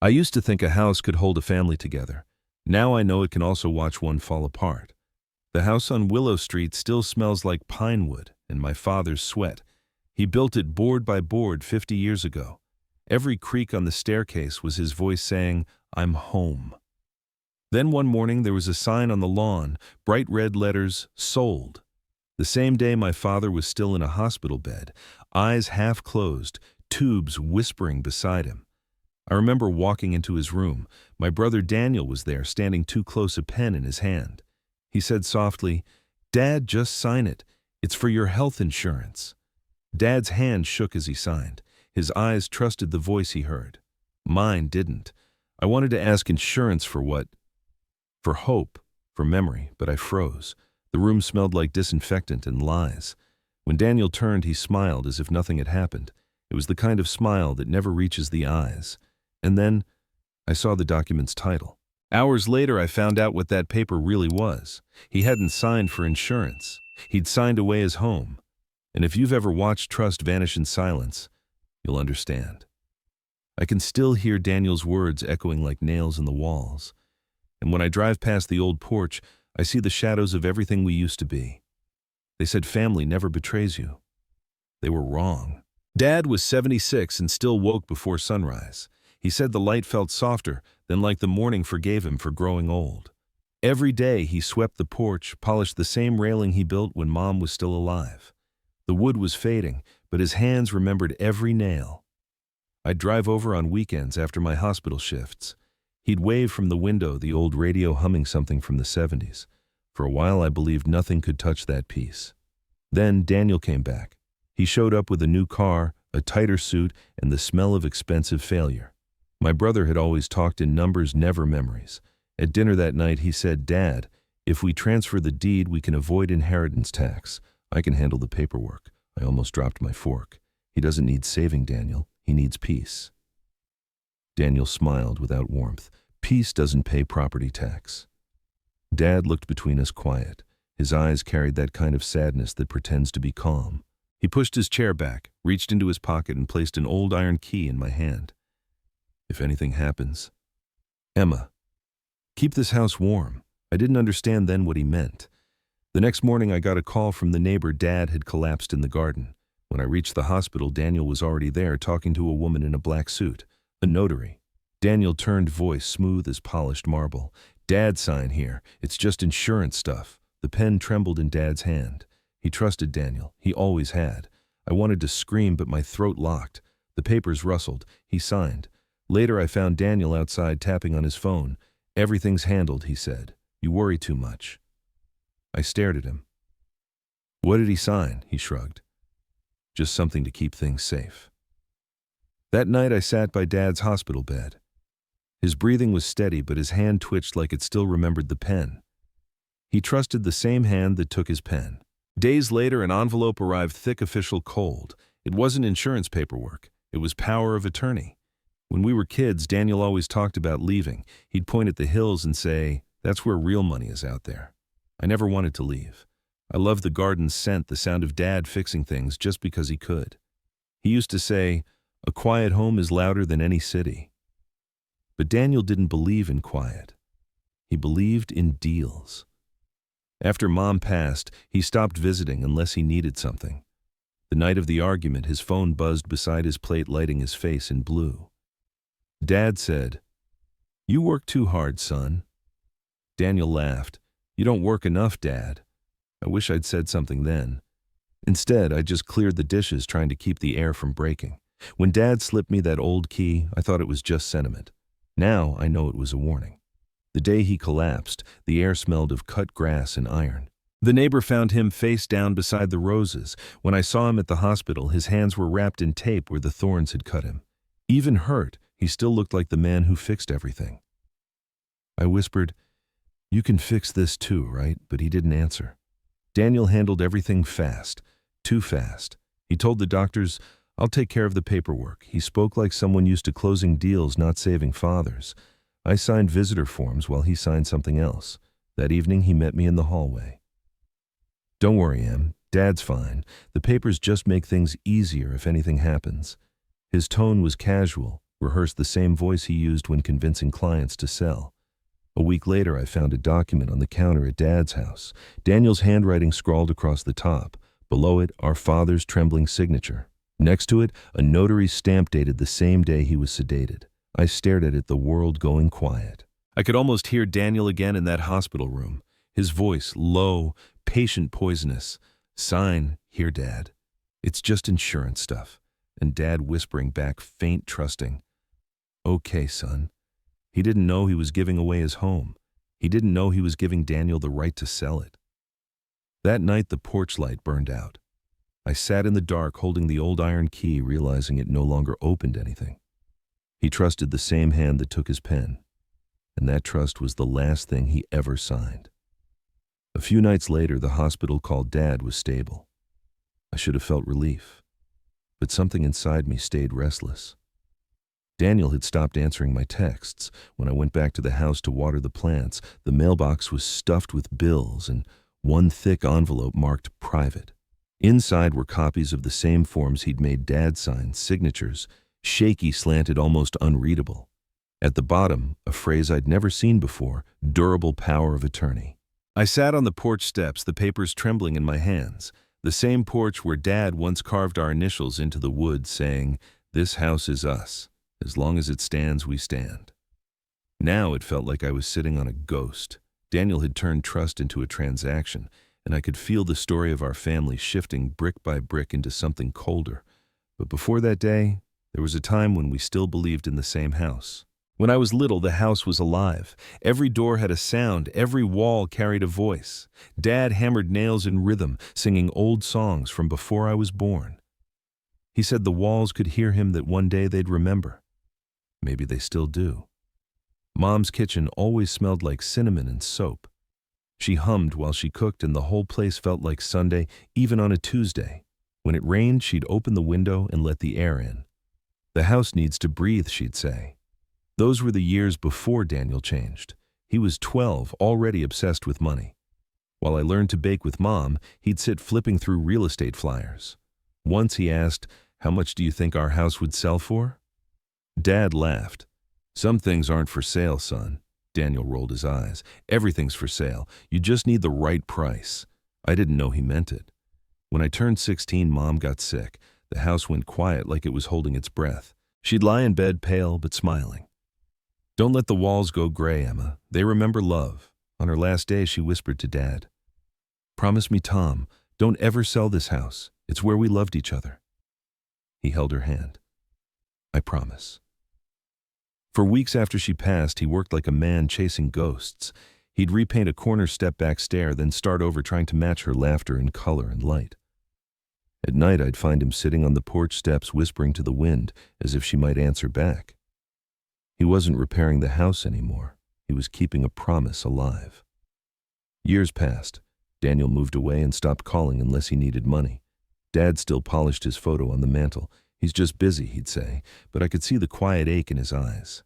I used to think a house could hold a family together. Now I know it can also watch one fall apart. The house on Willow Street still smells like pinewood and my father's sweat. He built it board by board 50 years ago. Every creak on the staircase was his voice saying, "I'm home." Then one morning there was a sign on the lawn, bright red letters, "Sold." The same day my father was still in a hospital bed, eyes half closed, tubes whispering beside him. I remember walking into his room. My brother Daniel was there, standing too close, a pen in his hand. He said softly, "Dad, just sign it. It's for your health insurance." Dad's hand shook as he signed. His eyes trusted the voice he heard. Mine didn't. I wanted to ask insurance for what? For hope, for memory, but I froze. The room smelled like disinfectant and lies. When Daniel turned, he smiled as if nothing had happened. It was the kind of smile that never reaches the eyes. And then I saw the document's title. Hours later, I found out what that paper really was. He hadn't signed for insurance. He'd signed away his home. And if you've ever watched trust vanish in silence, you'll understand. I can still hear Daniel's words echoing like nails in the walls. And when I drive past the old porch, I see the shadows of everything we used to be. They said family never betrays you. They were wrong. Dad was 76 and still woke before sunrise. He said the light felt softer than like the morning forgave him for growing old. Every day he swept the porch, polished the same railing he built when Mom was still alive. The wood was fading, but his hands remembered every nail. I'd drive over on weekends after my hospital shifts. He'd wave from the window, the old radio humming something from the 70s. For a while I believed nothing could touch that peace. Then Daniel came back. He showed up with a new car, a tighter suit, and the smell of expensive failure. My brother had always talked in numbers, never memories. At dinner that night he said, "Dad, if we transfer the deed, we can avoid inheritance tax. I can handle the paperwork." I almost dropped my fork. He doesn't need saving, Daniel. He needs peace. Daniel smiled without warmth. Peace doesn't pay property tax. Dad looked between us quiet. His eyes carried that kind of sadness that pretends to be calm. He pushed his chair back, reached into his pocket, and placed an old iron key in my hand. "If anything happens, Emma, keep this house warm." I didn't understand then what he meant. The next morning I got a call from the neighbor. Dad had collapsed in the garden. When I reached the hospital, Daniel was already there, talking to a woman in a black suit, a notary. Daniel turned, voice smooth as polished marble. "Dad, sign here. It's just insurance stuff." The pen trembled in Dad's hand. He trusted Daniel. He always had. I wanted to scream, but my throat locked. The papers rustled. He signed. Later I found Daniel outside tapping on his phone. "Everything's handled," he said. "You worry too much." I stared at him. "What did he sign?" He shrugged. "Just something to keep things safe." That night I sat by Dad's hospital bed. His breathing was steady, but his hand twitched like it still remembered the pen. He trusted the same hand that took his pen. Days later, an envelope arrived, thick, official, cold. It wasn't insurance paperwork. It was power of attorney. When we were kids, Daniel always talked about leaving. He'd point at the hills and say, "That's where real money is, out there." I never wanted to leave. I loved the garden's scent, the sound of Dad fixing things just because he could. He used to say, "A quiet home is louder than any city." But Daniel didn't believe in quiet. He believed in deals. After Mom passed, he stopped visiting unless he needed something. The night of the argument, his phone buzzed beside his plate, lighting his face in blue. Dad said, "You work too hard, son." Daniel laughed. "You don't work enough, Dad." I wish I'd said something then. Instead, I just cleared the dishes, trying to keep the air from breaking. When Dad slipped me that old key, I thought it was just sentiment. Now I know it was a warning. The day he collapsed, the air smelled of cut grass and iron. The neighbor found him face down beside the roses. When I saw him at the hospital, his hands were wrapped in tape where the thorns had cut him. Even hurt, he still looked like the man who fixed everything. I whispered, "You can fix this too, right?" But he didn't answer. Daniel handled everything fast, too fast. He told the doctors, "I'll take care of the paperwork." He spoke like someone used to closing deals, not saving fathers. I signed visitor forms while he signed something else. That evening he met me in the hallway. "Don't worry, Em. Dad's fine. The papers just make things easier if anything happens." His tone was casual, rehearsed the same voice he used when convincing clients to sell. A week later, I found a document on the counter at Dad's house. Daniel's handwriting scrawled across the top. Below it, our father's trembling signature. Next to it, a notary's stamp dated the same day he was sedated. I stared at it, the world going quiet. I could almost hear Daniel again in that hospital room. His voice, low, patient, poisonous. Sign, here, Dad. It's just insurance stuff. And Dad whispering back, faint, trusting. Okay, son. He didn't know he was giving away his home. He didn't know he was giving Daniel the right to sell it. That night, the porch light burned out. I sat in the dark holding the old iron key, realizing it no longer opened anything. He trusted the same hand that took his pen, and that trust was the last thing he ever signed. A few nights later, the hospital called Dad was stable. I should have felt relief, but something inside me stayed restless. Daniel had stopped answering my texts. When I went back to the house to water the plants, the mailbox was stuffed with bills and one thick envelope marked private. Inside were copies of the same forms he'd made Dad sign, signatures, shaky, slanted, almost unreadable. At the bottom, a phrase I'd never seen before, durable power of attorney. I sat on the porch steps, the papers trembling in my hands. The same porch where Dad once carved our initials into the wood, saying, "This house is us. As long as it stands, we stand." Now it felt like I was sitting on a ghost. Daniel had turned trust into a transaction, and I could feel the story of our family shifting brick by brick into something colder. But before that day, there was a time when we still believed in the same house. When I was little, the house was alive. Every door had a sound, every wall carried a voice. Dad hammered nails in rhythm, singing old songs from before I was born. He said the walls could hear him, that one day they'd remember. Maybe they still do. Mom's kitchen always smelled like cinnamon and soap. She hummed while she cooked, and the whole place felt like Sunday, even on a Tuesday. When it rained, she'd open the window and let the air in. "The house needs to breathe," she'd say. Those were the years before Daniel changed. He was 12, already obsessed with money. While I learned to bake with Mom, he'd sit flipping through real estate flyers. Once he asked, "How much do you think our house would sell for?" Dad laughed. "Some things aren't for sale, son." Daniel rolled his eyes. "Everything's for sale. You just need the right price." I didn't know he meant it. When I turned 16, Mom got sick. The house went quiet, like it was holding its breath. She'd lie in bed, pale but smiling. "Don't let the walls go gray, Emma. They remember love." On her last day, she whispered to Dad, "Promise me, Tom, don't ever sell this house. It's where we loved each other." He held her hand. "I promise." For weeks after she passed, he worked like a man chasing ghosts. He'd repaint a corner step-back stair, then start over trying to match her laughter in color and light. At night, I'd find him sitting on the porch steps, whispering to the wind, as if she might answer back. He wasn't repairing the house anymore. He was keeping a promise alive. Years passed. Daniel moved away and stopped calling unless he needed money. Dad still polished his photo on the mantel. "He's just busy," he'd say, but I could see the quiet ache in his eyes.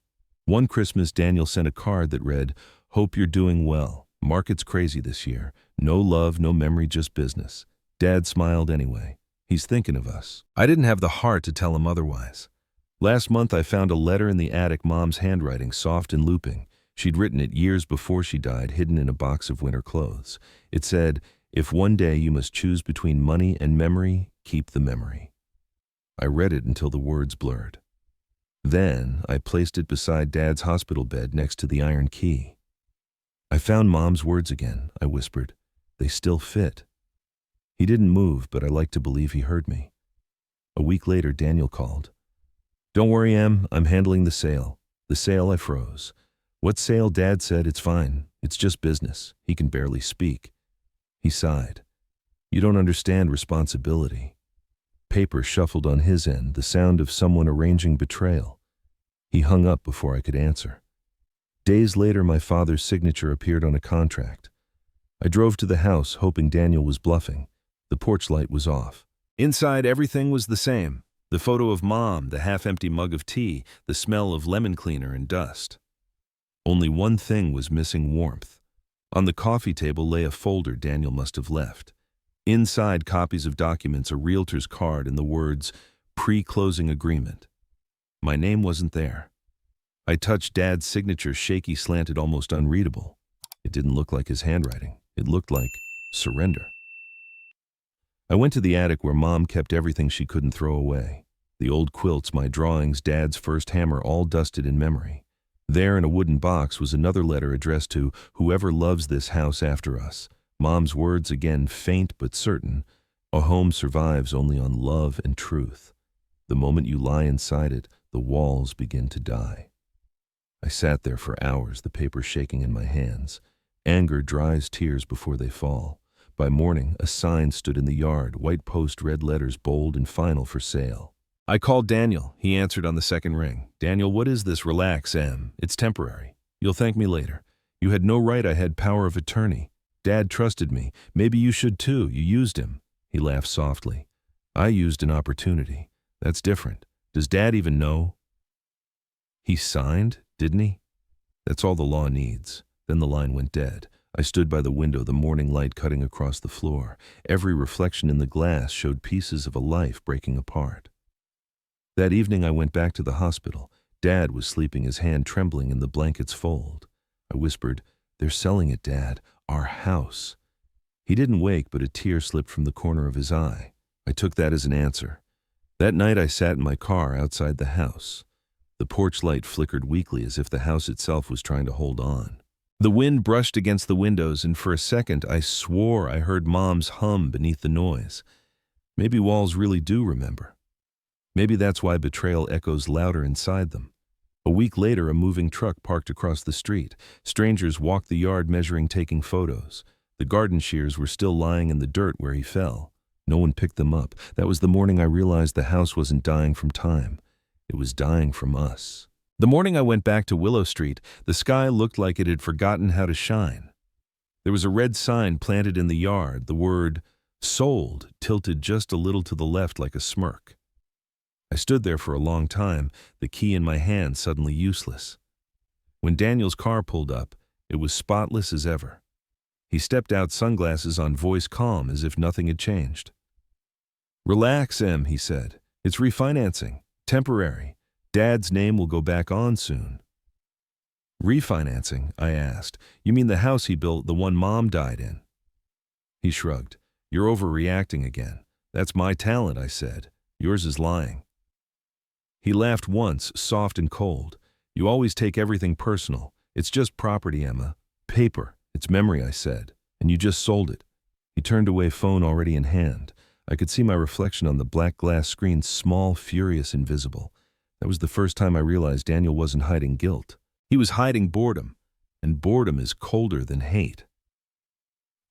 One Christmas, Daniel sent a card that read, "Hope you're doing well. Market's crazy this year. No love, no memory, just business." Dad smiled anyway. He's thinking of us. I didn't have the heart to tell him otherwise. Last month, I found a letter in the attic, Mom's handwriting, soft and looping. She'd written it years before she died, hidden in a box of winter clothes. It said, "If one day you must choose between money and memory, keep the memory." I read it until the words blurred. Then I placed it beside Dad's hospital bed next to the iron key. "I found Mom's words again," I whispered. "They still fit." He didn't move, but I like to believe he heard me. A week later, Daniel called. "Don't worry, Em, I'm handling the sale." The sale, I froze. "What sale?" Dad said. "It's fine. It's just business." He can barely speak. He sighed. "You don't understand responsibility." Paper shuffled on his end, the sound of someone arranging betrayal. He hung up before I could answer. Days later, my father's signature appeared on a contract. I drove to the house, hoping Daniel was bluffing. The porch light was off. Inside, everything was the same. The photo of Mom, the half-empty mug of tea, the smell of lemon cleaner and dust. Only one thing was missing: warmth. On the coffee table lay a folder Daniel must have left. Inside, copies of documents, a realtor's card, and the words, "Pre-closing agreement." My name wasn't there. I touched Dad's signature, shaky, slanted, almost unreadable. It didn't look like his handwriting. It looked like surrender. I went to the attic where Mom kept everything she couldn't throw away. The old quilts, my drawings, Dad's first hammer, all dusted in memory. There in a wooden box was another letter addressed to whoever loves this house after us. Mom's words again, faint but certain. A home survives only on love and truth. The moment you lie inside it, the walls begin to die. I sat there for hours, the paper shaking in my hands. Anger dries tears before they fall. By morning, a sign stood in the yard, white post, red letters, bold and final, for sale. I called Daniel. He answered on the second ring. Daniel, what is this? Relax, Em. It's temporary. You'll thank me later. You had no right. I had power of attorney. Dad trusted me. Maybe you should too. You used him. He laughed softly. I used an opportunity. That's different. Does Dad even know? He signed, didn't he? That's all the law needs. Then the line went dead. I stood by the window, the morning light cutting across the floor. Every reflection in the glass showed pieces of a life breaking apart. That evening I went back to the hospital. Dad was sleeping, his hand trembling in the blanket's fold. I whispered, "They're selling it, Dad. Our house." He didn't wake, but a tear slipped from the corner of his eye. I took that as an answer. That night I sat in my car outside the house. The porch light flickered weakly as if the house itself was trying to hold on. The wind brushed against the windows, and for a second I swore I heard Mom's hum beneath the noise. Maybe walls really do remember. Maybe that's why betrayal echoes louder inside them. A week later, a moving truck parked across the street. Strangers walked the yard, measuring, taking photos. The garden shears were still lying in the dirt where he fell. No one picked them up. That was the morning I realized the house wasn't dying from time. It was dying from us. The morning I went back to Willow Street, the sky looked like it had forgotten how to shine. There was a red sign planted in the yard, the word "sold" tilted just a little to the left like a smirk. I stood there for a long time, the key in my hand suddenly useless. When Daniel's car pulled up, it was spotless as ever. He stepped out, sunglasses on, voice calm as if nothing had changed. "Relax, Em," he said. "It's refinancing. Temporary. Dad's name will go back on soon." "Refinancing?" I asked. "You mean the house he built, the one Mom died in?" He shrugged. "You're overreacting again. That's my talent," I said. "Yours is lying." He laughed once, soft and cold. "You always take everything personal. It's just property, Emma. Paper. It's memory," I said. "And you just sold it." He turned away, phone already in hand. I could see my reflection on the black glass screen, small, furious, invisible. That was the first time I realized Daniel wasn't hiding guilt. He was hiding boredom, and boredom is colder than hate.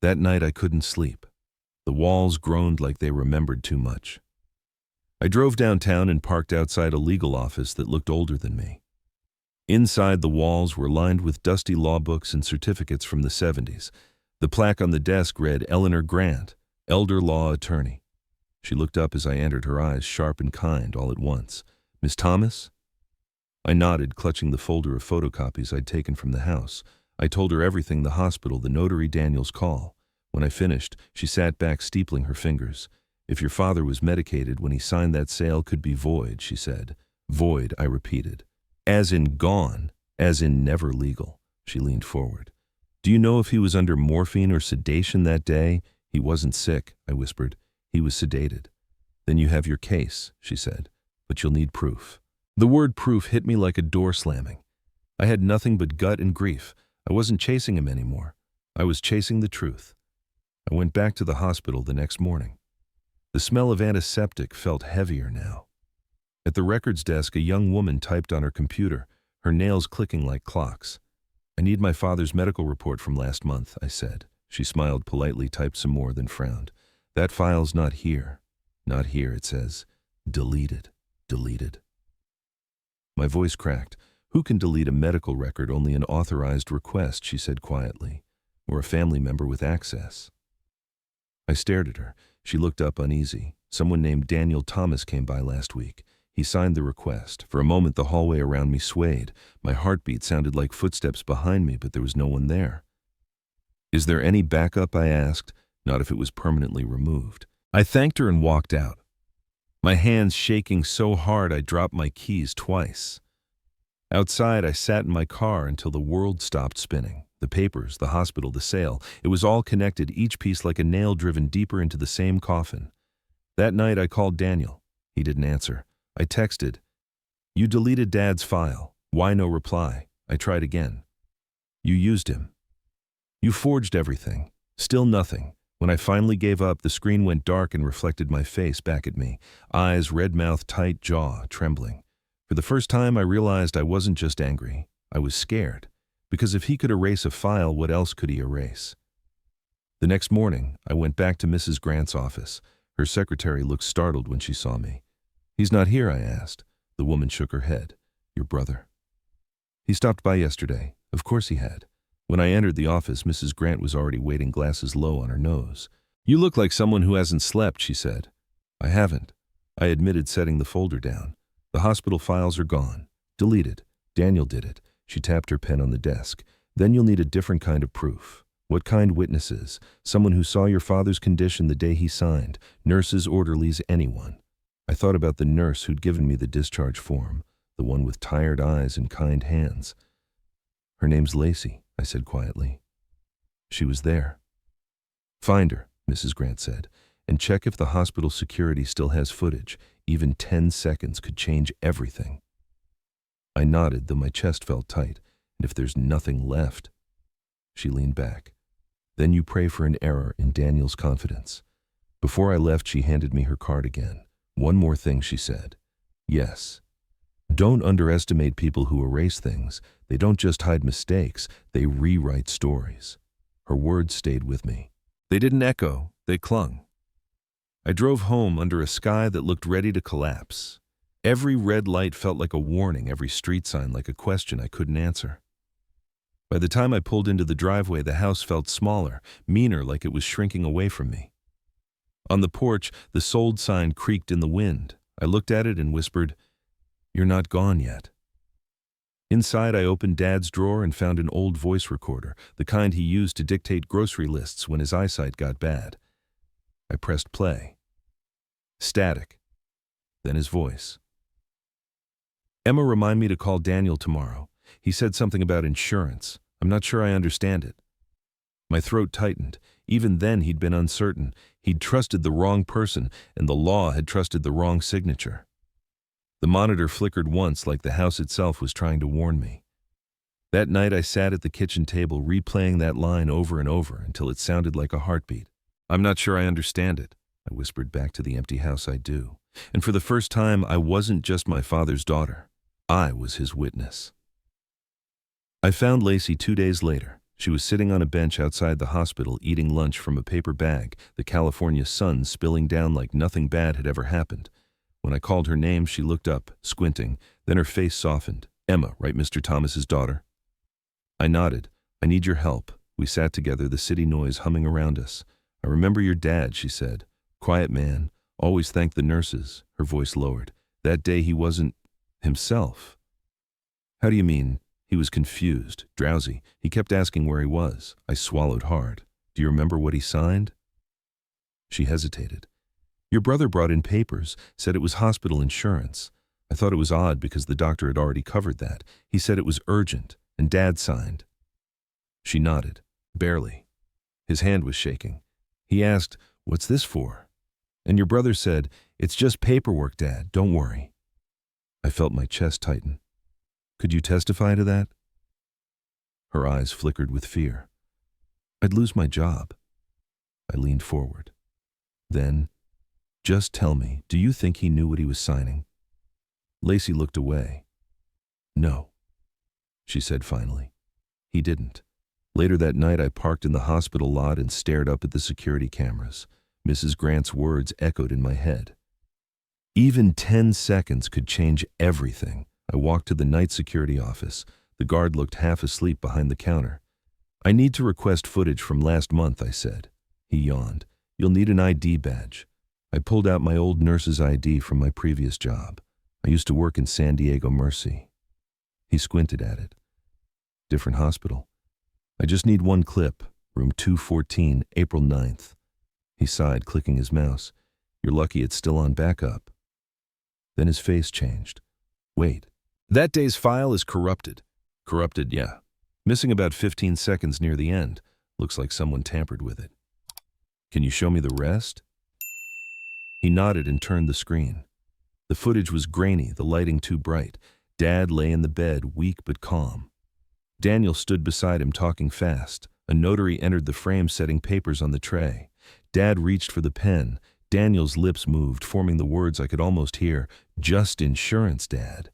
That night I couldn't sleep. The walls groaned like they remembered too much. I drove downtown and parked outside a legal office that looked older than me. Inside, the walls were lined with dusty law books and certificates from the 70s. The plaque on the desk read Eleanor Grant, Elder Law Attorney. She looked up as I entered, her eyes sharp and kind all at once. "Miss Thomas?" I nodded, clutching the folder of photocopies I'd taken from the house. I told her everything, the hospital, the notary, Daniel's call. When I finished, she sat back, steepling her fingers. "If your father was medicated when he signed that sale, could be void," she said. "Void," I repeated. "As in gone, as in never legal." She leaned forward. "Do you know if he was under morphine or sedation that day?" "He wasn't sick," I whispered. "He was sedated." "Then you have your case," she said. "But you'll need proof." The word proof hit me like a door slamming. I had nothing but gut and grief. I wasn't chasing him anymore. I was chasing the truth. I went back to the hospital the next morning. The smell of antiseptic felt heavier now. At the records desk, a young woman typed on her computer, her nails clicking like clocks. "I need my father's medical report from last month," I said. She smiled politely, typed some more, then frowned. "That file's not here. Not here, it says. Deleted. Deleted." My voice cracked. "Who can delete a medical record? Only an authorized request," she said quietly. "Or a family member with access." I stared at her. She looked up, uneasy. "Someone named Daniel Thomas came by last week. He signed the request." For a moment the hallway around me swayed. My heartbeat sounded like footsteps behind me, but there was no one there. "Is there any backup?" I asked. "Not if it was permanently removed." I thanked her and walked out. my hands shaking so hard I dropped my keys twice. Outside, I sat in my car until the world stopped spinning. The papers, the hospital, the sale, it was all connected, each piece like a nail driven deeper into the same coffin. That night, I called Daniel. He didn't answer. I texted, "You deleted Dad's file. Why no reply?" I tried again. "You used him. You forged everything. Still nothing." When I finally gave up, the screen went dark and reflected my face back at me. Eyes, red mouth, tight jaw, trembling. For the first time, I realized I wasn't just angry. I was scared. Because if he could erase a file, what else could he erase? The next morning, I went back to Mrs. Grant's office. Her secretary looked startled when she saw me. "He's not here?" I asked. The woman shook her head. "Your brother?" "He stopped by yesterday." Of course he had. When I entered the office, Mrs. Grant was already waiting, glasses low on her nose. "You look like someone who hasn't slept," she said. "I haven't," I admitted, setting the folder down. "The hospital files are gone. Deleted. Daniel did it." She tapped her pen on the desk. "Then you'll need a different kind of proof." "What kind? Witnesses? Someone who saw your father's condition the day he signed. Nurses, orderlies, anyone." I thought about the nurse who'd given me the discharge form, the one with tired eyes and kind hands. "Her name's Lacey," I said quietly. "She was there." "Find her," Mrs. Grant said, "and check if the hospital security still has footage. Even 10 seconds could change everything." I nodded, though my chest felt tight. "And if there's nothing left?" She leaned back. "Then you pray for an error in Daniel's confidence." Before I left, she handed me her card again. "One more thing," she said. "Yes. Don't underestimate people who erase things. They don't just hide mistakes, they rewrite stories." Her words stayed with me. They didn't echo, they clung. I drove home under a sky that looked ready to collapse. Every red light felt like a warning, every street sign like a question I couldn't answer. By the time I pulled into the driveway, the house felt smaller, meaner, like it was shrinking away from me. On the porch, the sold sign creaked in the wind. I looked at it and whispered, "You're not gone yet." Inside, I opened Dad's drawer and found an old voice recorder, the kind he used to dictate grocery lists when his eyesight got bad. I pressed play. Static. Then his voice. "Emma, remind me to call Daniel tomorrow. He said something about insurance. I'm not sure I understand it." My throat tightened. Even then, he'd been uncertain. He'd trusted the wrong person, and the law had trusted the wrong signature. The monitor flickered once, like the house itself was trying to warn me. That night, I sat at the kitchen table, replaying that line over and over until it sounded like a heartbeat. "I'm not sure I understand it," I whispered back to the empty house. "I do." And for the first time, I wasn't just my father's daughter. I was his witness. I found Lacey 2 days later. She was sitting on a bench outside the hospital, eating lunch from a paper bag, the California sun spilling down like nothing bad had ever happened. When I called her name, she looked up, squinting. Then her face softened. "Emma, right, Mr. Thomas's daughter?" I nodded. "I need your help." We sat together, the city noise humming around us. "I remember your dad," she said. "Quiet man. Always thanked the nurses." Her voice lowered. "That day he wasn't himself." "How do you mean?" He was confused, drowsy. He kept asking where he was. I swallowed hard. "Do you remember what he signed?" She hesitated. "Your brother brought in papers, said it was hospital insurance. I thought it was odd because the doctor had already covered that. He said it was urgent, and Dad signed." She nodded, barely. His hand was shaking. He asked, "What's this for?" "And your brother said, 'It's just paperwork, Dad, don't worry.'" I felt my chest tighten. "Could you testify to that?" Her eyes flickered with fear. "I'd lose my job." I leaned forward. "Then, just tell me, do you think he knew what he was signing?" Lacey looked away. "No," she said finally. "He didn't." Later that night, I parked in the hospital lot and stared up at the security cameras. Mrs. Grant's words echoed in my head. Even 10 seconds could change everything. I walked to the night security office. The guard looked half asleep behind the counter. "I need to request footage from last month," I said. He yawned. "You'll need an ID badge." I pulled out my old nurse's ID from my previous job. I used to work in San Diego Mercy. He squinted at it. "Different hospital. I just need one clip. Room 214, April 9th. He sighed, clicking his mouse. "You're lucky it's still on backup." Then his face changed. Wait. That day's file is corrupted. Corrupted, yeah. Missing about 15 seconds near the end. Looks like someone tampered with it. Can you show me the rest? He nodded and turned the screen. The footage was grainy, the lighting too bright. Dad lay in the bed, weak but calm. Daniel stood beside him, talking fast. A notary entered the frame, setting papers on the tray. Dad reached for the pen. Daniel's lips moved, forming the words I could almost hear. Just insurance, Dad.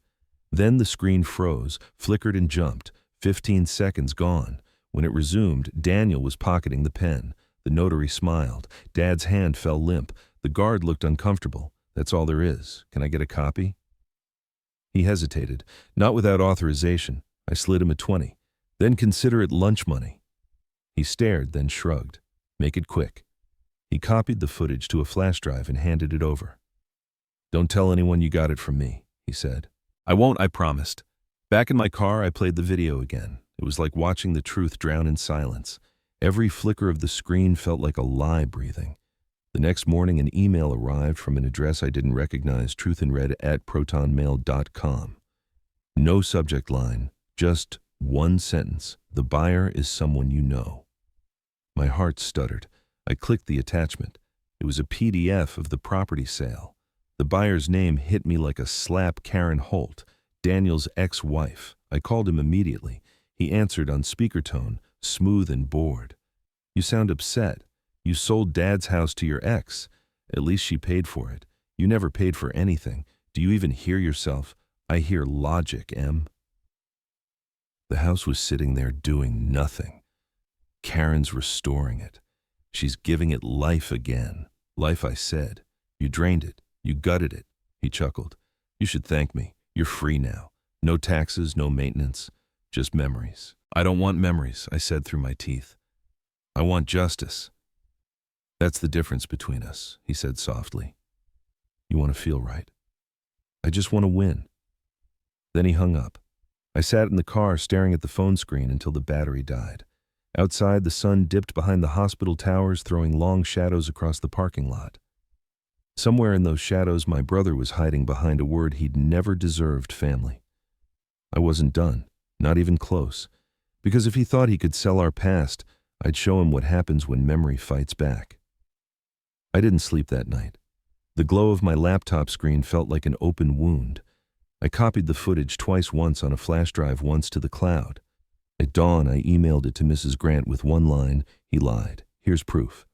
Then the screen froze, flickered and jumped. 15 seconds gone. When it resumed, Daniel was pocketing the pen. The notary smiled. Dad's hand fell limp. The guard looked uncomfortable. That's all there is. Can I get a copy? He hesitated. Not without authorization. I slid him a 20. Then consider it lunch money. He stared, then shrugged. Make it quick. He copied the footage to a flash drive and handed it over. Don't tell anyone you got it from me, he said. I won't, I promised. Back in my car, I played the video again. It was like watching the truth drown in silence. Every flicker of the screen felt like a lie breathing. The next morning, an email arrived from an address I didn't recognize, truthinred@protonmail.com. No subject line, just one sentence. The buyer is someone you know. My heart stuttered. I clicked the attachment. It was a PDF of the property sale. The buyer's name hit me like a slap. Karen Holt, Daniel's ex-wife. I called him immediately. He answered on speakertone, smooth and bored. You sound upset. You sold Dad's house to your ex. At least she paid for it. You never paid for anything. Do you even hear yourself? I hear logic, Em. The house was sitting there doing nothing. Karen's restoring it. She's giving it life again. Life, I said. You drained it. You gutted it. He chuckled. You should thank me. You're free now. No taxes, no maintenance. Just memories. I don't want memories, I said through my teeth. I want justice. That's the difference between us, he said softly. You want to feel right. I just want to win. Then he hung up. I sat in the car staring at the phone screen until the battery died. Outside, the sun dipped behind the hospital towers, throwing long shadows across the parking lot. Somewhere in those shadows, my brother was hiding behind a word he'd never deserved: family. I wasn't done, not even close, because if he thought he could sell our past, I'd show him what happens when memory fights back. I didn't sleep that night. The glow of my laptop screen felt like an open wound. I copied the footage twice, once on a flash drive, once to the cloud. At dawn, I emailed it to Mrs. Grant with one line: he lied. Here's proof.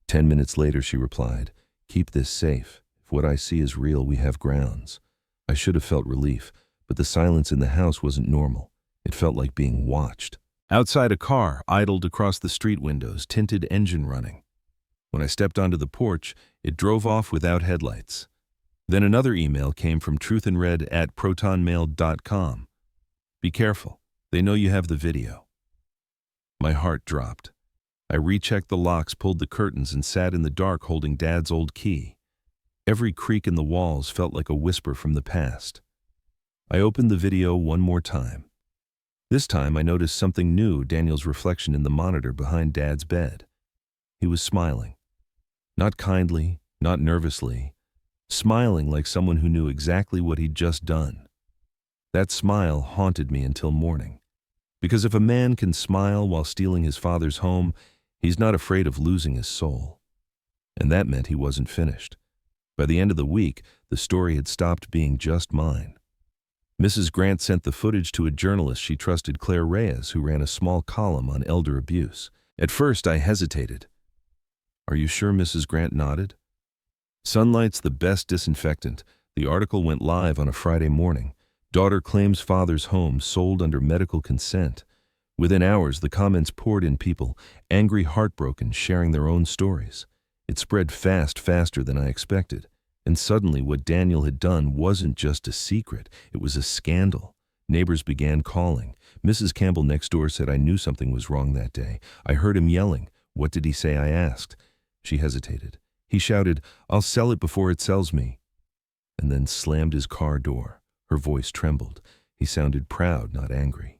10 minutes later, she replied, keep this safe. If what I see is real, we have grounds. I should have felt relief, but the silence in the house wasn't normal. It felt like being watched. Outside, a car idled across the street windows, tinted engine running. When I stepped onto the porch, it drove off without headlights. Then another email came from truthinred@protonmail.com. Be careful. They know you have the video. My heart dropped. I rechecked the locks, pulled the curtains, and sat in the dark holding Dad's old key. Every creak in the walls felt like a whisper from the past. I opened the video one more time. This time I noticed something new: Daniel's reflection in the monitor behind Dad's bed. He was smiling. Not kindly, not nervously. Smiling like someone who knew exactly what he'd just done. That smile haunted me until morning. Because if a man can smile while stealing his father's home, he's not afraid of losing his soul. And that meant he wasn't finished. By the end of the week, the story had stopped being just mine. Mrs. Grant sent the footage to a journalist she trusted, Claire Reyes, who ran a small column on elder abuse. At first, I hesitated. Are you sure? Mrs. Grant nodded. Sunlight's the best disinfectant. The article went live on a Friday morning. Daughter claims father's home sold under medical consent. Within hours, the comments poured in, people, angry, heartbroken, sharing their own stories. It spread fast, faster than I expected. And suddenly, what Daniel had done wasn't just a secret, it was a scandal. Neighbors began calling. Mrs. Campbell next door said I knew something was wrong that day. I heard him yelling. What did he say? I asked. She hesitated. He shouted, I'll sell it before it sells me. And then slammed his car door. Her voice trembled. He sounded proud, not angry.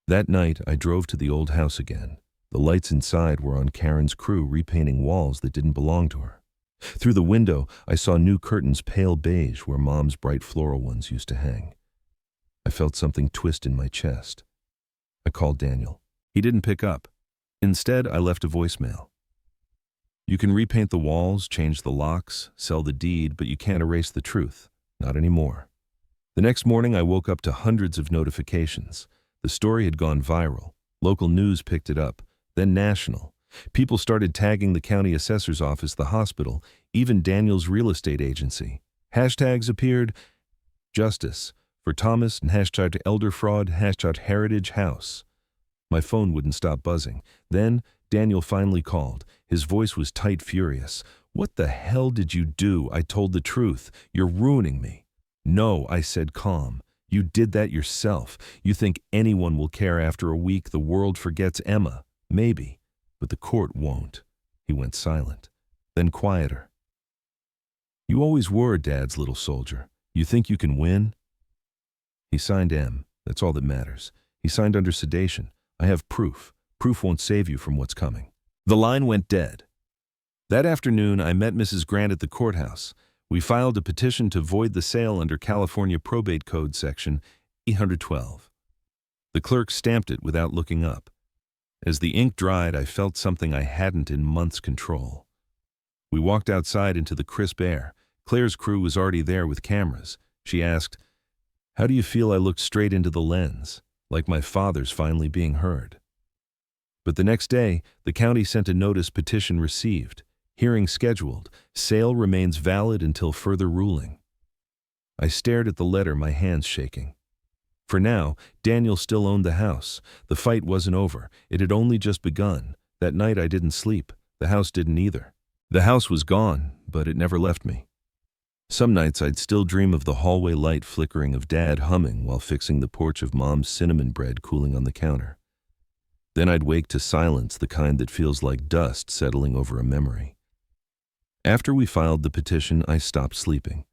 That night, I drove to the old house again. The lights inside were on Karen's crew, repainting walls that didn't belong to her. Through the window, I saw new curtains pale beige where Mom's bright floral ones used to hang. I felt something twist in my chest. I called Daniel. He didn't pick up. Instead, I left a voicemail. You can repaint the walls, change the locks, sell the deed, but you can't erase the truth. Not anymore. The next morning, I woke up to hundreds of notifications. The story had gone viral. Local news picked it up, then national. People started tagging the county assessor's office, the hospital, even Daniel's real estate agency. Hashtags appeared, justice for Thomas, and hashtag elder fraud, hashtag heritage house. My phone wouldn't stop buzzing. Then Daniel finally called. His voice was tight, furious. What the hell did you do? I told the truth. You're ruining me. No, I said calm. You did that yourself. You think anyone will care after a week? The world forgets Emma. Maybe. But the court won't. He went silent. Then quieter. You always were Dad's little soldier. You think you can win? He signed M. That's all that matters. He signed under sedation. I have proof. Proof won't save you from what's coming. The line went dead. That afternoon, I met Mrs. Grant at the courthouse. We filed a petition to void the sale under California Probate Code Section 812. The clerk stamped it without looking up. As the ink dried, I felt something I hadn't in months control. We walked outside into the crisp air. Claire's crew was already there with cameras. She asked, "How do you feel?" I looked straight into the lens, like my father's finally being heard. But the next day, the county sent a notice: petition received, hearing scheduled, sale remains valid until further ruling. I stared at the letter, my hands shaking. For now, Daniel still owned the house. The fight wasn't over. It had only just begun. That night I didn't sleep. The house didn't either. The house was gone, but it never left me. Some nights I'd still dream of the hallway light flickering, of Dad humming while fixing the porch, of Mom's cinnamon bread cooling on the counter. Then I'd wake to silence, the kind that feels like dust settling over a memory. After we filed the petition, I stopped sleeping.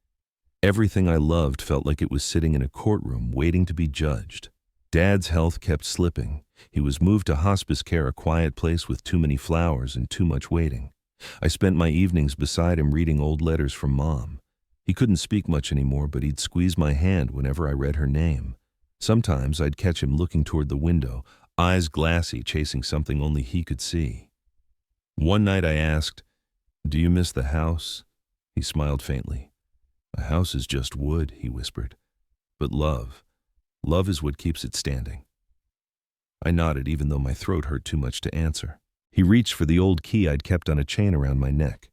Everything I loved felt like it was sitting in a courtroom waiting to be judged. Dad's health kept slipping. He was moved to hospice care, a quiet place with too many flowers and too much waiting. I spent my evenings beside him reading old letters from Mom. He couldn't speak much anymore, but he'd squeeze my hand whenever I read her name. Sometimes I'd catch him looking toward the window, eyes glassy, chasing something only he could see. One night I asked, "Do you miss the house?" He smiled faintly. "A house is just wood," he whispered. "But love is what keeps it standing." I nodded, even though my throat hurt too much to answer. He reached for the old key I'd kept on a chain around my neck.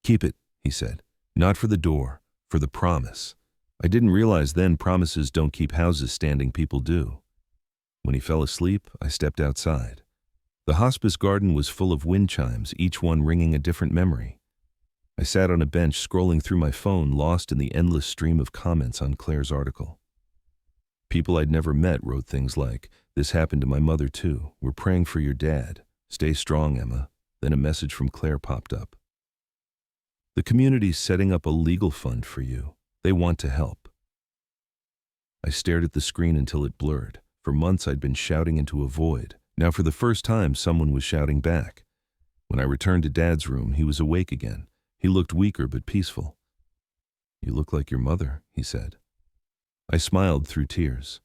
"Keep it," he said. "Not for the door, for the promise." I didn't realize then promises don't keep houses standing, people do. When he fell asleep, I stepped outside. The hospice garden was full of wind chimes, each one ringing a different memory. I sat on a bench scrolling through my phone, lost in the endless stream of comments on Claire's article. People I'd never met wrote things like, "This happened to my mother too. We're praying for your dad. Stay strong, Emma." Then a message from Claire popped up. "The community's setting up a legal fund for you. They want to help." I stared at the screen until it blurred. For months I'd been shouting into a void. Now for the first time someone was shouting back. When I returned to Dad's room, he was awake again. He looked weaker but peaceful. "You look like your mother," he said. I smiled through tears.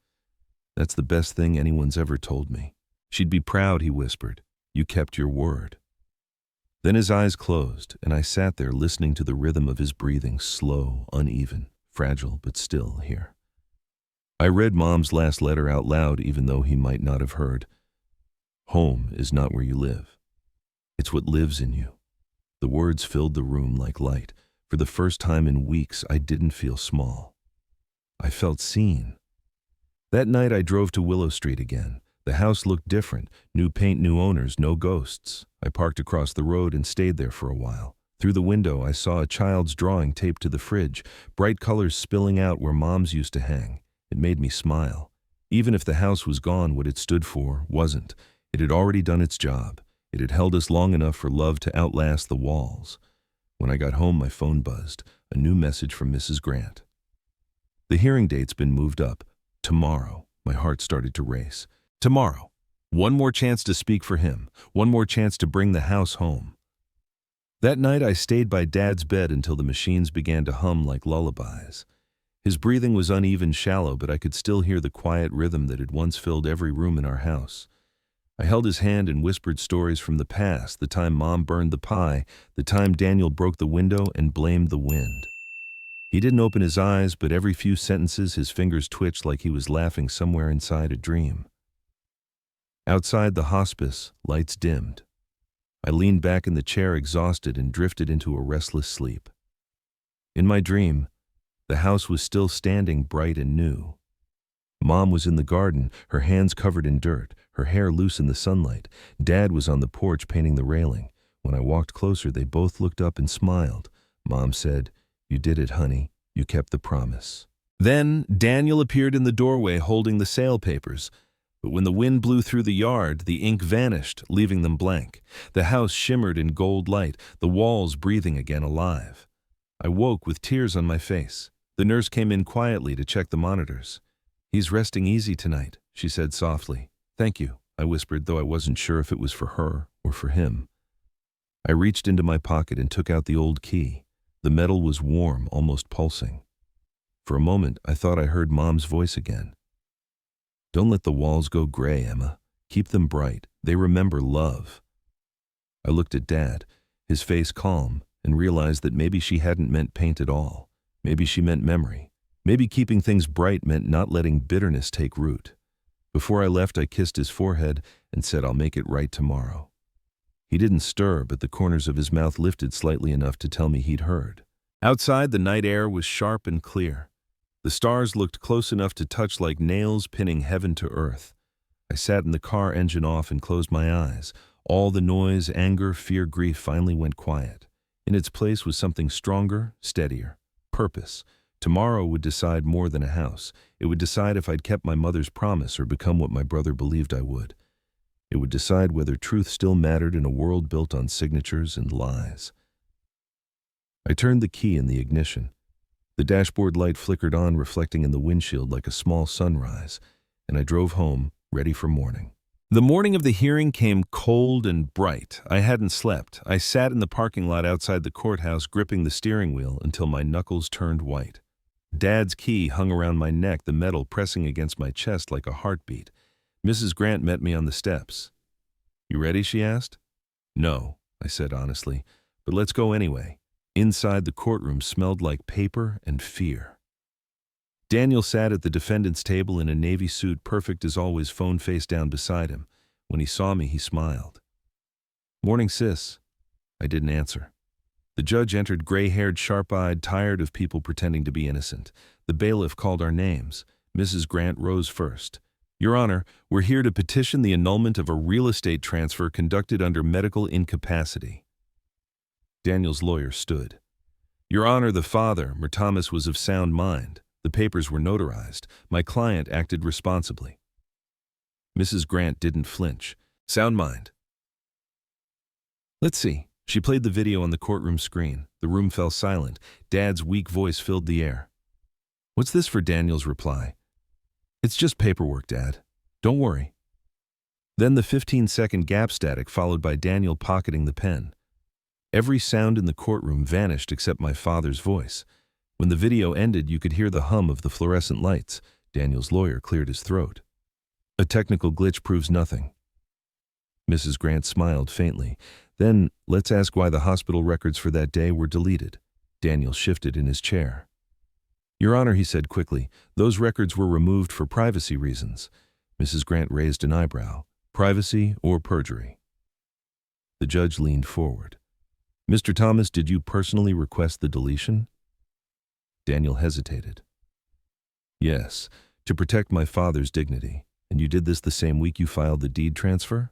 "That's the best thing anyone's ever told me." "She'd be proud," he whispered. "You kept your word." Then his eyes closed, and I sat there listening to the rhythm of his breathing, slow, uneven, fragile, but still here. I read Mom's last letter out loud, even though he might not have heard. "Home is not where you live. It's what lives in you." The words filled the room like light. For the first time in weeks, I didn't feel small. I felt seen. That night I drove to Willow Street again. The house looked different. New paint, new owners, no ghosts. I parked across the road and stayed there for a while. Through the window, I saw a child's drawing taped to the fridge, bright colors spilling out where Mom's used to hang. It made me smile. Even if the house was gone, what it stood for wasn't. It had already done its job. It had held us long enough for love to outlast the walls. When I got home, my phone buzzed. A new message from Mrs. Grant. "The hearing date's been moved up. Tomorrow." My heart started to race. Tomorrow. One more chance to speak for him. One more chance to bring the house home. That night I stayed by Dad's bed until the machines began to hum like lullabies. His breathing was uneven, shallow, but I could still hear the quiet rhythm that had once filled every room in our house. I held his hand and whispered stories from the past, the time Mom burned the pie, the time Daniel broke the window and blamed the wind. He didn't open his eyes, but every few sentences his fingers twitched like he was laughing somewhere inside a dream. Outside the hospice, lights dimmed. I leaned back in the chair exhausted and drifted into a restless sleep. In my dream, the house was still standing bright and new. Mom was in the garden, her hands covered in dirt, her hair loose in the sunlight. Dad was on the porch painting the railing. When I walked closer, they both looked up and smiled. Mom said, "You did it, honey. You kept the promise." Then Daniel appeared in the doorway holding the sale papers. But when the wind blew through the yard, the ink vanished, leaving them blank. The house shimmered in gold light, the walls breathing again alive. I woke with tears on my face. The nurse came in quietly to check the monitors. "He's resting easy tonight," she said softly. "Thank you," I whispered, though I wasn't sure if it was for her or for him. I reached into my pocket and took out the old key. The metal was warm, almost pulsing. For a moment, I thought I heard Mom's voice again. "Don't let the walls go gray, Emma. Keep them bright. They remember love." I looked at Dad, his face calm, and realized that maybe she hadn't meant paint at all. Maybe she meant memory. Maybe keeping things bright meant not letting bitterness take root. Before I left, I kissed his forehead and said, "I'll make it right tomorrow." He didn't stir, but the corners of his mouth lifted slightly enough to tell me he'd heard. Outside, the night air was sharp and clear. The stars looked close enough to touch like nails pinning heaven to earth. I sat in the car, engine off, and closed my eyes. All the noise, anger, fear, grief finally went quiet. In its place was something stronger, steadier. Purpose. Tomorrow would decide more than a house. It would decide if I'd kept my mother's promise or become what my brother believed I would. It would decide whether truth still mattered in a world built on signatures and lies. I turned the key in the ignition. The dashboard light flickered on, reflecting in the windshield like a small sunrise, and I drove home, ready for morning. The morning of the hearing came cold and bright. I hadn't slept. I sat in the parking lot outside the courthouse, gripping the steering wheel until my knuckles turned white. Dad's key hung around my neck, the metal pressing against my chest like a heartbeat. Mrs. Grant met me on the steps. "You ready?" she asked. "No," I said honestly, "but let's go anyway." Inside, the courtroom smelled like paper and fear. Daniel sat at the defendant's table in a navy suit, perfect as always, phone face down beside him. When he saw me, he smiled. "Morning, sis." I didn't answer. The judge entered, gray-haired, sharp-eyed, tired of people pretending to be innocent. The bailiff called our names. Mrs. Grant rose first. "Your Honor, we're here to petition the annulment of a real estate transfer conducted under medical incapacity." Daniel's lawyer stood. "Your Honor, the father, Thomas, was of sound mind. The papers were notarized. My client acted responsibly." Mrs. Grant didn't flinch. "Sound mind." "Let's see." She played the video on the courtroom screen. The room fell silent. Dad's weak voice filled the air. "What's this for?" Daniel's reply. "It's just paperwork, Dad. Don't worry." Then the 15-second gap static, followed by Daniel pocketing the pen. Every sound in the courtroom vanished except my father's voice. When the video ended, you could hear the hum of the fluorescent lights. Daniel's lawyer cleared his throat. "A technical glitch proves nothing." Mrs. Grant smiled faintly. "Then, let's ask why the hospital records for that day were deleted." Daniel shifted in his chair. "Your Honor," he said quickly, "those records were removed for privacy reasons." Mrs. Grant raised an eyebrow. "Privacy or perjury?" The judge leaned forward. "Mr. Thomas, did you personally request the deletion?" Daniel hesitated. "Yes, to protect my father's dignity. And you did this the same week you filed the deed transfer?"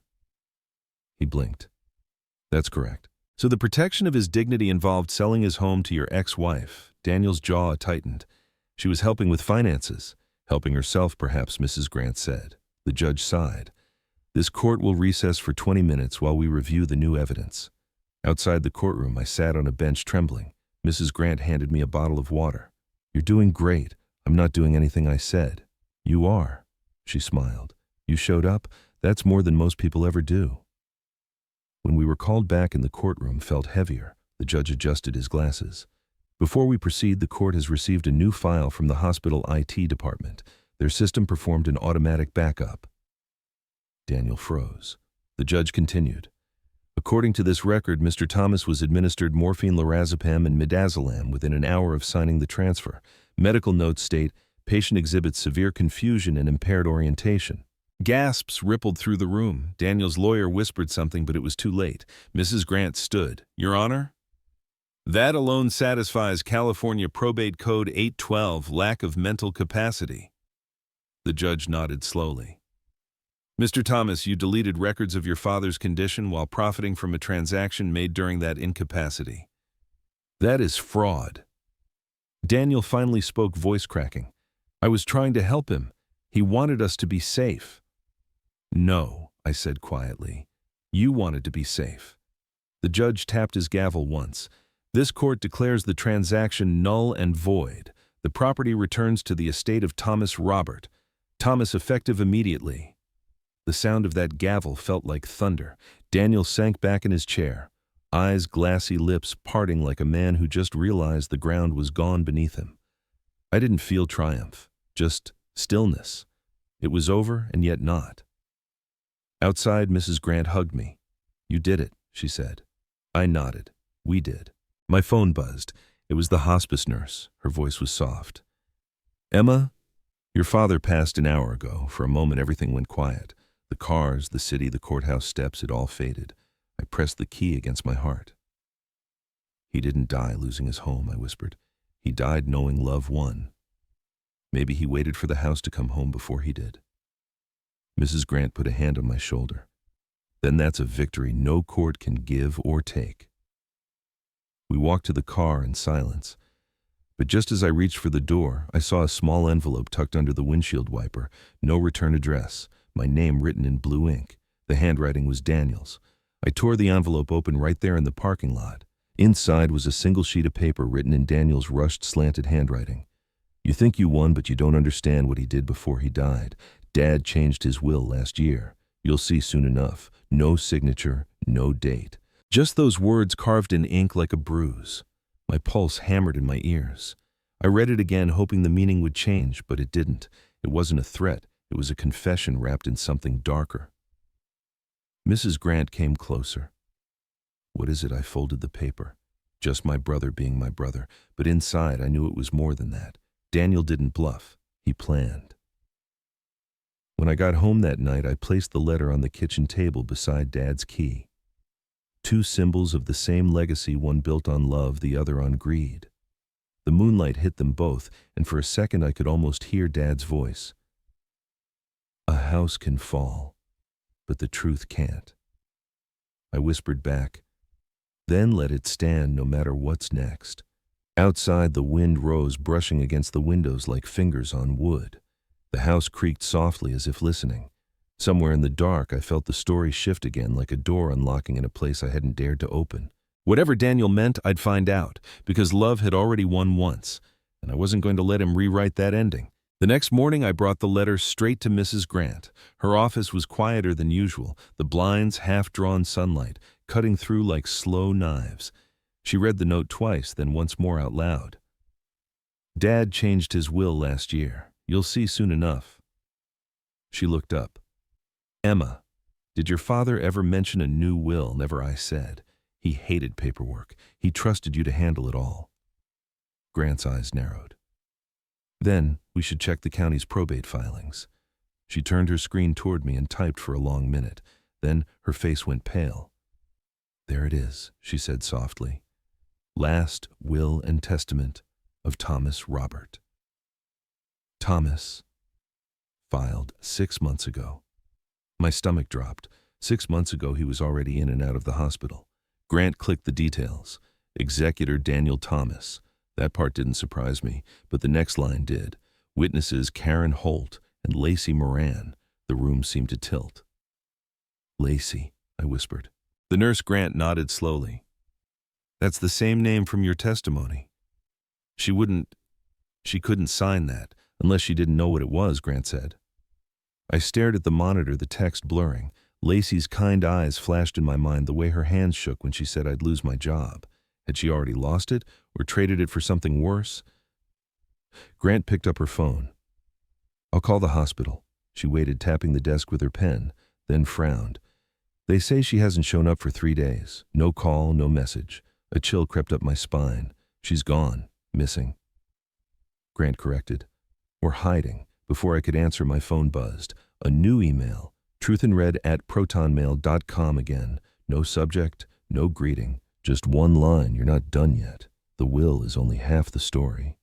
He blinked. "That's correct." "So the protection of his dignity involved selling his home to your ex-wife." Daniel's jaw tightened. "She was helping with finances." "Helping herself, perhaps," Mrs. Grant said. The judge sighed. "This court will recess for 20 minutes while we review the new evidence." Outside the courtroom, I sat on a bench trembling. Mrs. Grant handed me a bottle of water. "You're doing great. I'm not doing anything I said." "You are," she smiled. "You showed up. That's more than most people ever do." When we were called back in the courtroom felt heavier. The judge adjusted his glasses. Before we proceed, the court has received a new file from the hospital IT department. Their system performed an automatic backup. Daniel froze. The judge continued. According to this record, Mr. Thomas was administered morphine, lorazepam, and midazolam within an hour of signing the transfer. Medical notes state, patient exhibits severe confusion and impaired orientation. Gasps rippled through the room. Daniel's lawyer whispered something, but it was too late. Mrs. Grant stood. Your Honor? That alone satisfies California Probate Code 812, lack of mental capacity. The judge nodded slowly. Mr. Thomas, you deleted records of your father's condition while profiting from a transaction made during that incapacity. That is fraud. Daniel finally spoke, voice cracking. I was trying to help him. He wanted us to be safe. No, I said quietly. You wanted to be safe. The judge tapped his gavel once. This court declares the transaction null and void. The property returns to the estate of Thomas Robert. Thomas effective immediately. The sound of that gavel felt like thunder. Daniel sank back in his chair, eyes glassy, lips parting like a man who just realized the ground was gone beneath him. I didn't feel triumph, just stillness. It was over and yet not. Outside, Mrs. Grant hugged me. You did it, she said. I nodded. We did. My phone buzzed. It was the hospice nurse. Her voice was soft. Emma, your father passed an hour ago. For a moment, everything went quiet. The cars, the city, the courthouse steps, it all faded. I pressed the key against my heart. He didn't die losing his home, I whispered. He died knowing love won. Maybe he waited for the house to come home before he did. Mrs. Grant put a hand on my shoulder. Then that's a victory no court can give or take. We walked to the car in silence. But just as I reached for the door, I saw a small envelope tucked under the windshield wiper. No return address. My name written in blue ink. The handwriting was Daniel's. I tore the envelope open right there in the parking lot. Inside was a single sheet of paper written in Daniel's rushed, slanted handwriting. You think you won, but you don't understand what he did before he died. Dad changed his will last year. You'll see soon enough. No signature, no date. Just those words carved in ink like a bruise. My pulse hammered in my ears. I read it again, hoping the meaning would change, but it didn't. It wasn't a threat. It was a confession wrapped in something darker. Mrs. Grant came closer. What is it? I folded the paper. Just my brother being my brother, but inside I knew it was more than that. Daniel didn't bluff. He planned. When I got home that night, I placed the letter on the kitchen table beside Dad's key. Two symbols of the same legacy, one built on love, the other on greed. The moonlight hit them both, and for a second I could almost hear Dad's voice. A house can fall, but the truth can't. I whispered back, then let it stand no matter what's next. Outside, the wind rose, brushing against the windows like fingers on wood. The house creaked softly as if listening. Somewhere in the dark, I felt the story shift again, like a door unlocking in a place I hadn't dared to open. Whatever Daniel meant, I'd find out, because love had already won once, and I wasn't going to let him rewrite that ending. The next morning, I brought the letter straight to Mrs. Grant. Her office was quieter than usual, the blinds half-drawn sunlight, cutting through like slow knives. She read the note twice, then once more out loud. Dad changed his will last year. You'll see soon enough. She looked up. Emma, did your father ever mention a new will? Never, I said. He hated paperwork. He trusted you to handle it all. Grant's eyes narrowed. Then we should check the county's probate filings. She turned her screen toward me and typed for a long minute. Then her face went pale. There it is, she said softly. Last will and testament of Thomas Robert. Thomas, filed 6 months ago. My stomach dropped. 6 months ago, he was already in and out of the hospital. Grant clicked the details. Executor Daniel Thomas. That part didn't surprise me, but the next line did. Witnesses Karen Holt and Lacey Moran. The room seemed to tilt. Lacey, I whispered. The nurse Grant nodded slowly. That's the same name from your testimony. She couldn't sign that, unless she didn't know what it was, Grant said. I stared at the monitor, the text blurring. Lacey's kind eyes flashed in my mind the way her hands shook when she said I'd lose my job. Had she already lost it, or traded it for something worse? Grant picked up her phone. "I'll call the hospital." She waited, tapping the desk with her pen, then frowned. "They say she hasn't shown up for 3 days. No call, no message." A chill crept up my spine. "She's gone. Missing." Grant corrected. "Or hiding." Before I could answer, my phone buzzed. A new email. truthandred@protonmail.com again. No subject, no greeting. Just one line: "You're not done yet. The will is only half the story."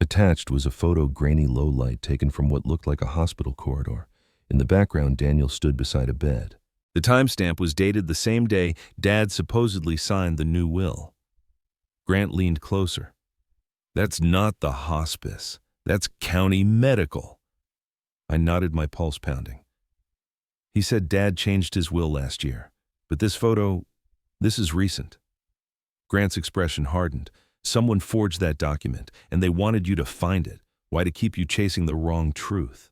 Attached was a photo, grainy low light taken from what looked like a hospital corridor. In the background, Daniel stood beside a bed. The timestamp was dated the same day Dad supposedly signed the new will. Grant leaned closer. "That's not the hospice. That's county medical." I nodded, my pulse pounding. "He said Dad changed his will last year. But this photo, this is recent." Grant's expression hardened. "Someone forged that document, and they wanted you to find it. Why, to keep you chasing the wrong truth."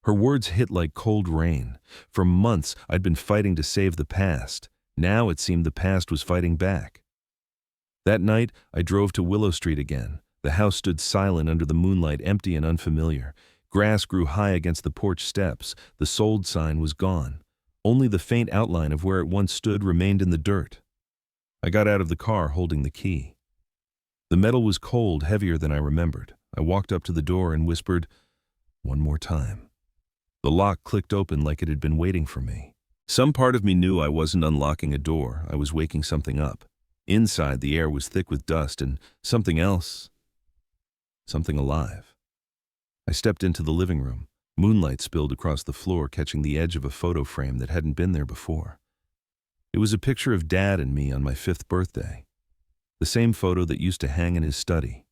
Her words hit like cold rain. For months, I'd been fighting to save the past. Now it seemed the past was fighting back. That night, I drove to Willow Street again. The house stood silent under the moonlight, empty and unfamiliar. Grass grew high against the porch steps. The sold sign was gone. Only the faint outline of where it once stood remained in the dirt. I got out of the car, holding the key. The metal was cold, heavier than I remembered. I walked up to the door and whispered, "One more time." The lock clicked open like it had been waiting for me. Some part of me knew I wasn't unlocking a door. I was waking something up. Inside, the air was thick with dust and something else. Something alive. I stepped into the living room. Moonlight spilled across the floor, catching the edge of a photo frame that hadn't been there before. It was a picture of Dad and me on my 5th birthday. The same photo that used to hang in his study.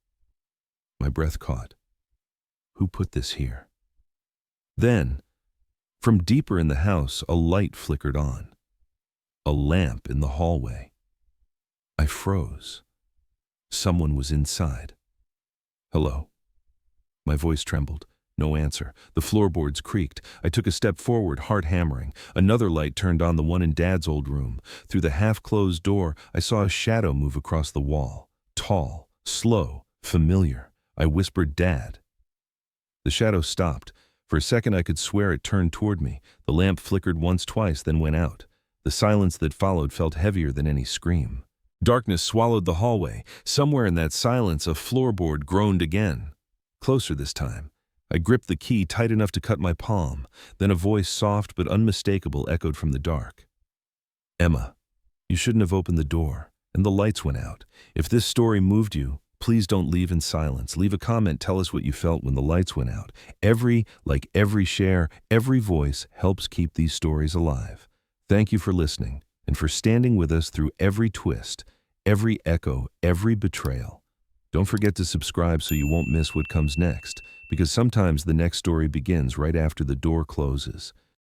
My breath caught. Who put this here? Then, from deeper in the house, a light flickered on. A lamp in the hallway. I froze. Someone was inside. "Hello?" My voice trembled. No answer. The floorboards creaked. I took a step forward, heart hammering. Another light turned on, the one in Dad's old room. Through the half-closed door, I saw a shadow move across the wall. Tall, slow, familiar. I whispered, "Dad." The shadow stopped. For a second, I could swear it turned toward me. The lamp flickered once, twice, then went out. The silence that followed felt heavier than any scream. Darkness swallowed the hallway. Somewhere in that silence, a floorboard groaned again. Closer this time. I gripped the key tight enough to cut my palm. Then a voice, soft but unmistakable, echoed from the dark. "Emma, you shouldn't have opened the door." And the lights went out. If this story moved you, please don't leave in silence. Leave a comment. Tell us what you felt when the lights went out. Every share, every voice helps keep these stories alive. Thank you for listening and for standing with us through every twist, every echo, every betrayal. Don't forget to subscribe so you won't miss what comes next, because sometimes the next story begins right after the door closes.